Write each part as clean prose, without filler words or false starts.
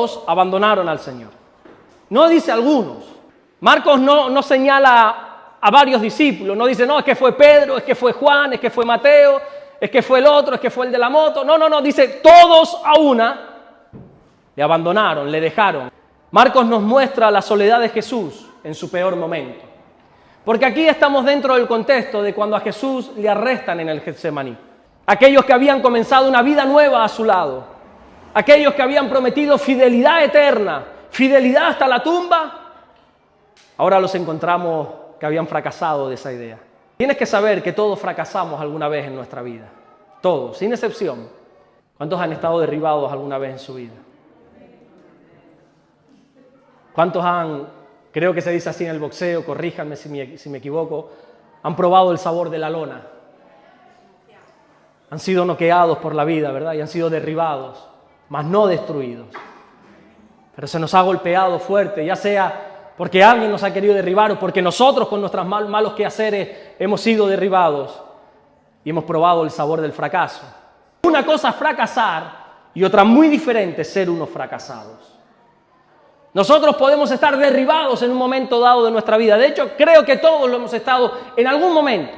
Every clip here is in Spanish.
todos abandonaron al Señor. No dice algunos. Marcos no señala a varios discípulos, no dice, no, es que fue Pedro, es que fue Juan, es que fue Mateo, es que fue el otro, es que fue el de la moto. No, dice, todos a una le abandonaron, le dejaron. Marcos nos muestra la soledad de Jesús en su peor momento. Porque aquí estamos dentro del contexto de cuando a Jesús le arrestan en el Getsemaní. Aquellos que habían comenzado una vida nueva a su lado, aquellos que habían prometido fidelidad eterna, fidelidad hasta la tumba, ahora los encontramos que habían fracasado de esa idea. Tienes que saber que todos fracasamos alguna vez en nuestra vida. Todos, sin excepción. ¿Cuántos han estado derribados alguna vez en su vida? ¿Cuántos han, creo que se dice así en el boxeo, corríjanme si me equivoco, han probado el sabor de la lona? Han sido noqueados por la vida, ¿verdad? Y han sido derribados, mas no destruidos. Pero se nos ha golpeado fuerte, ya sea porque alguien nos ha querido derribar o porque nosotros con nuestros malos quehaceres hemos sido derribados y hemos probado el sabor del fracaso. Una cosa es fracasar y otra muy diferente ser unos fracasados. Nosotros podemos estar derribados en un momento dado de nuestra vida. De hecho, creo que todos lo hemos estado en algún momento.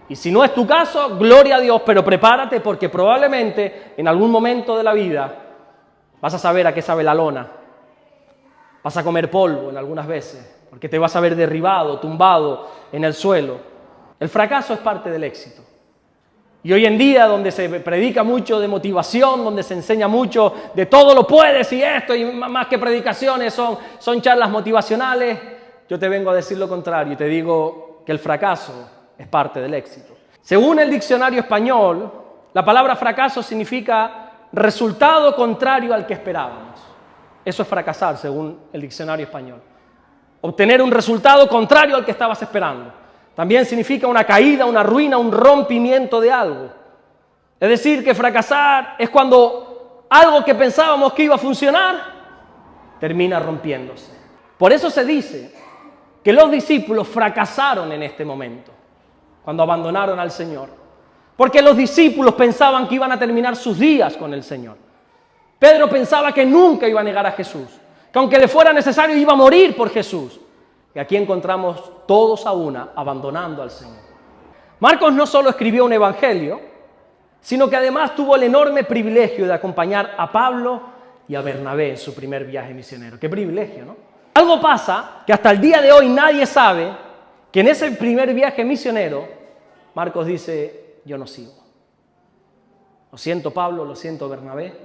Y si no es tu caso, gloria a Dios, pero prepárate porque probablemente en algún momento de la vida vas a saber a qué sabe la lona. Vas a comer polvo en algunas veces, porque te vas a ver derribado, tumbado en el suelo. El fracaso es parte del éxito. Y hoy en día, donde se predica mucho de motivación, donde se enseña mucho de todo lo puedes y esto, y más que predicaciones son charlas motivacionales, yo te vengo a decir lo contrario y te digo que el fracaso es parte del éxito. Según el diccionario español, la palabra fracaso significa resultado contrario al que esperábamos. Eso es fracasar, según el diccionario español. Obtener un resultado contrario al que estabas esperando. También significa una caída, una ruina, un rompimiento de algo. Es decir, que fracasar es cuando algo que pensábamos que iba a funcionar termina rompiéndose. Por eso se dice que los discípulos fracasaron en este momento, cuando abandonaron al Señor. Porque los discípulos pensaban que iban a terminar sus días con el Señor. Pedro pensaba que nunca iba a negar a Jesús, que aunque le fuera necesario iba a morir por Jesús. Y aquí encontramos todos a una abandonando al Señor. Marcos no solo escribió un evangelio, sino que además tuvo el enorme privilegio de acompañar a Pablo y a Bernabé en su primer viaje misionero. Qué privilegio, ¿no? Algo pasa que hasta el día de hoy nadie sabe que en ese primer viaje misionero Marcos dice, yo no sigo. Lo siento Pablo, lo siento Bernabé,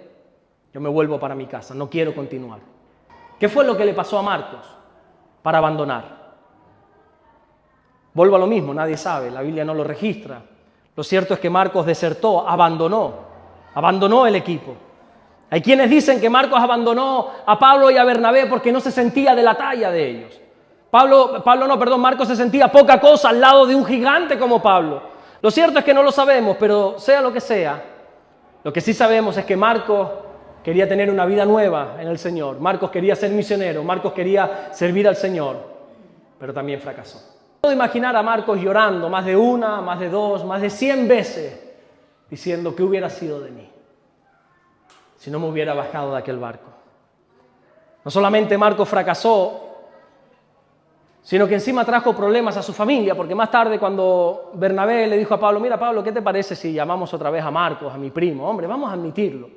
yo me vuelvo para mi casa, no quiero continuar. ¿Qué fue lo que le pasó a Marcos para abandonar? Vuelvo a lo mismo, nadie sabe, la Biblia no lo registra. Lo cierto es que Marcos desertó, abandonó el equipo. Hay quienes dicen que Marcos abandonó a Pablo y a Bernabé porque no se sentía de la talla de ellos. Marcos se sentía poca cosa al lado de un gigante como Pablo. Lo cierto es que no lo sabemos, pero sea lo que sea, lo que sí sabemos es que Marcos quería tener una vida nueva en el Señor. Marcos quería ser misionero, Marcos quería servir al Señor, pero también fracasó. Puedo imaginar a Marcos llorando más de una, más de dos, más de 100 veces, diciendo ¿qué hubiera sido de mí si no me hubiera bajado de aquel barco? No solamente Marcos fracasó, sino que encima trajo problemas a su familia, porque más tarde cuando Bernabé le dijo a Pablo, mira Pablo, ¿qué te parece si llamamos otra vez a Marcos, a mi primo? Hombre, vamos a admitirlo.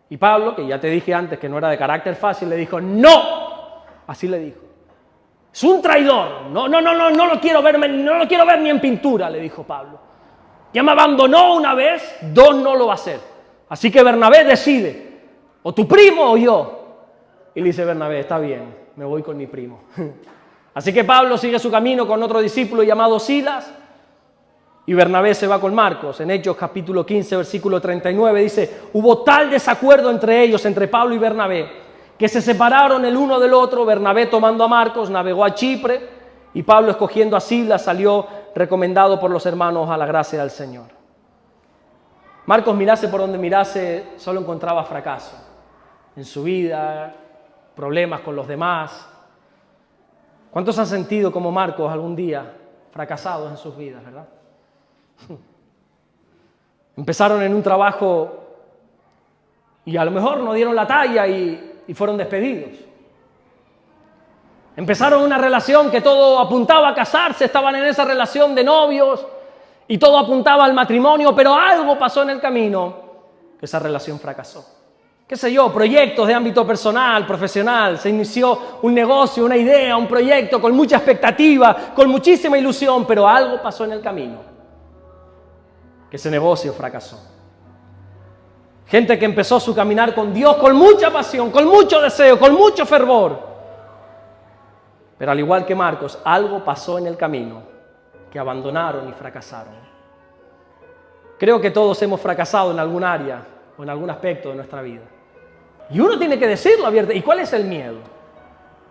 Y Pablo, que ya te dije antes que no era de carácter fácil, le dijo, ¡no! Así le dijo. Es un traidor, no lo quiero ver ni en pintura, le dijo Pablo. Ya me abandonó una vez, 2 no lo va a hacer. Así que Bernabé decide, o tu primo o yo. Y le dice Bernabé, está bien, me voy con mi primo. Así que Pablo sigue su camino con otro discípulo llamado Silas y Bernabé se va con Marcos. En Hechos capítulo 15, versículo 39 dice, hubo tal desacuerdo entre ellos, entre Pablo y Bernabé, que se separaron el uno del otro. Bernabé tomando a Marcos navegó a Chipre y Pablo escogiendo a Silas salió recomendado por los hermanos a la gracia del Señor. Marcos, mirase por donde mirase, solo encontraba fracaso en su vida, problemas con los demás. ¿Cuántos han sentido como Marcos algún día fracasados en sus vidas, verdad? Empezaron en un trabajo y a lo mejor no dieron la talla y y fueron despedidos. Empezaron una relación que todo apuntaba a casarse, estaban en esa relación de novios y todo apuntaba al matrimonio, pero algo pasó en el camino que esa relación fracasó. Qué sé yo, proyectos de ámbito personal, profesional, se inició un negocio, una idea, un proyecto con mucha expectativa, con muchísima ilusión, pero algo pasó en el camino, que ese negocio fracasó. Gente que empezó su caminar con Dios con mucha pasión, con mucho deseo, con mucho fervor. Pero al igual que Marcos, algo pasó en el camino que abandonaron y fracasaron. Creo que todos hemos fracasado en algún área o en algún aspecto de nuestra vida. Y uno tiene que decirlo abiertamente. ¿Y cuál es el miedo?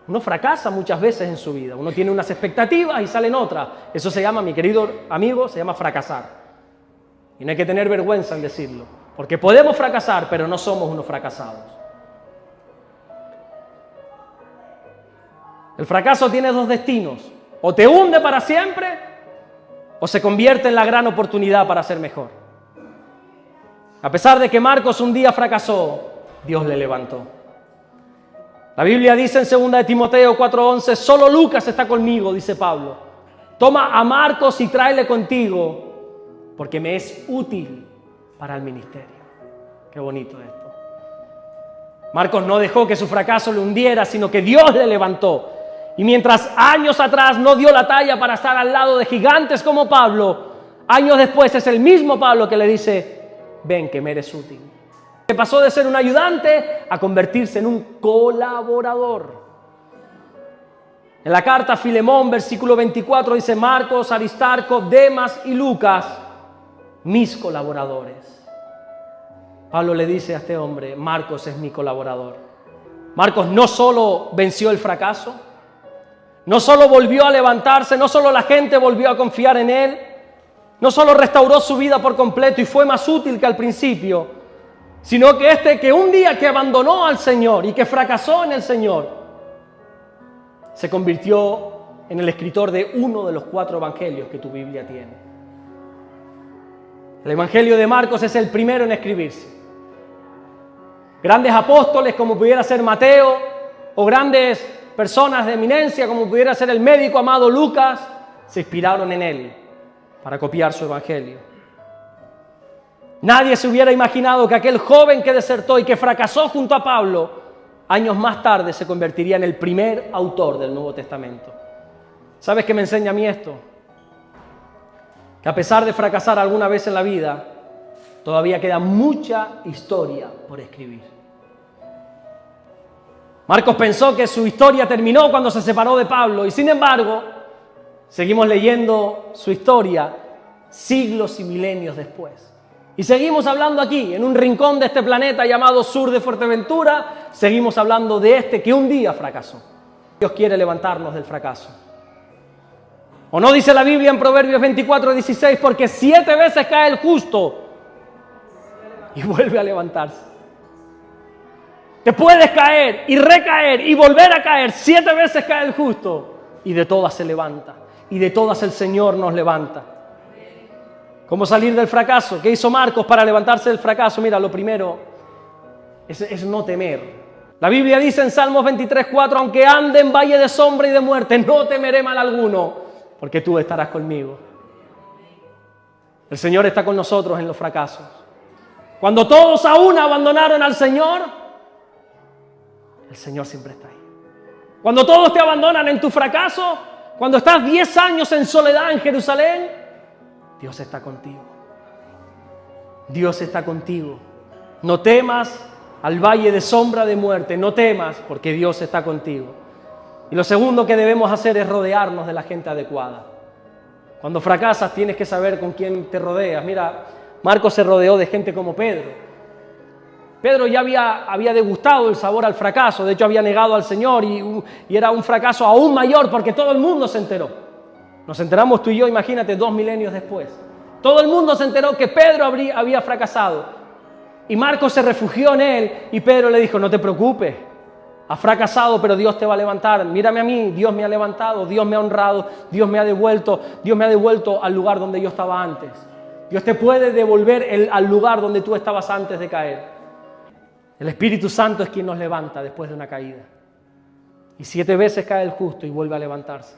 Uno fracasa muchas veces en su vida. Uno tiene unas expectativas y salen otras. Eso se llama, mi querido amigo, se llama fracasar. Y no hay que tener vergüenza en decirlo. Porque podemos fracasar, pero no somos unos fracasados. El fracaso tiene dos destinos. O te hunde para siempre, o se convierte en la gran oportunidad para ser mejor. A pesar de que Marcos un día fracasó, Dios le levantó. La Biblia dice en 2 de Timoteo 4:11, solo Lucas está conmigo, dice Pablo. Toma a Marcos y tráele contigo, porque me es útil para el ministerio. Qué bonito esto. Marcos no dejó que su fracaso le hundiera, sino que Dios le levantó. Y mientras años atrás no dio la talla para estar al lado de gigantes como Pablo, años después es el mismo Pablo que le dice, ven que me eres útil. Que pasó de ser un ayudante a convertirse en un colaborador. En la carta a Filemón, versículo 24, dice Marcos, Aristarco, Demas y Lucas, mis colaboradores. Pablo le dice a este hombre, Marcos es mi colaborador. Marcos no solo venció el fracaso, no solo volvió a levantarse, no solo la gente volvió a confiar en él, no solo restauró su vida por completo y fue más útil que al principio, sino que un día que abandonó al Señor y que fracasó en el Señor, se convirtió en el escritor de uno de los 4 evangelios que tu Biblia tiene. El evangelio de Marcos es el primero en escribirse. Grandes apóstoles como pudiera ser Mateo o grandes personas de eminencia como pudiera ser el médico amado Lucas se inspiraron en él para copiar su evangelio. Nadie se hubiera imaginado que aquel joven que desertó y que fracasó junto a Pablo, años más tarde se convertiría en el primer autor del Nuevo Testamento. ¿Sabes qué me enseña a mí esto? Que a pesar de fracasar alguna vez en la vida, todavía queda mucha historia por escribir. Marcos pensó que su historia terminó cuando se separó de Pablo y sin embargo, seguimos leyendo su historia siglos y milenios después. Y seguimos hablando aquí, en un rincón de este planeta llamado Sur de Fuerteventura, seguimos hablando de este que un día fracasó. Dios quiere levantarnos del fracaso. ¿O no dice la Biblia en Proverbios 24:16? Porque 7 veces cae el justo y vuelve a levantarse. Te puedes caer y recaer y volver a caer. 7 veces cae el justo y de todas se levanta. Y de todas el Señor nos levanta. ¿Cómo salir del fracaso? ¿Qué hizo Marcos para levantarse del fracaso? Mira, lo primero es no temer. La Biblia dice en Salmos 23:4, aunque ande en valle de sombra y de muerte, no temeré mal alguno, porque tú estarás conmigo. El Señor está con nosotros en los fracasos. Cuando todos aún abandonaron al Señor, el Señor siempre está ahí. Cuando todos te abandonan en tu fracaso, cuando estás 10 años en soledad en Jerusalén, Dios está contigo. Dios está contigo. No temas al valle de sombra de muerte, no temas porque Dios está contigo. Y lo segundo que debemos hacer es rodearnos de la gente adecuada. Cuando fracasas tienes que saber con quién te rodeas. Mira, Marcos se rodeó de gente como Pedro. Pedro ya había degustado el sabor al fracaso, de hecho había negado al Señor y era un fracaso aún mayor porque todo el mundo se enteró. Nos enteramos tú y yo, imagínate, 2 milenios después. Todo el mundo se enteró que Pedro había fracasado y Marcos se refugió en él y Pedro le dijo, no te preocupes, has fracasado pero Dios te va a levantar. Mírame a mí, Dios me ha levantado, Dios me ha honrado, Dios me ha devuelto al lugar donde yo estaba antes. Dios te puede devolver al lugar donde tú estabas antes de caer. El Espíritu Santo es quien nos levanta después de una caída. Y 7 veces cae el justo y vuelve a levantarse.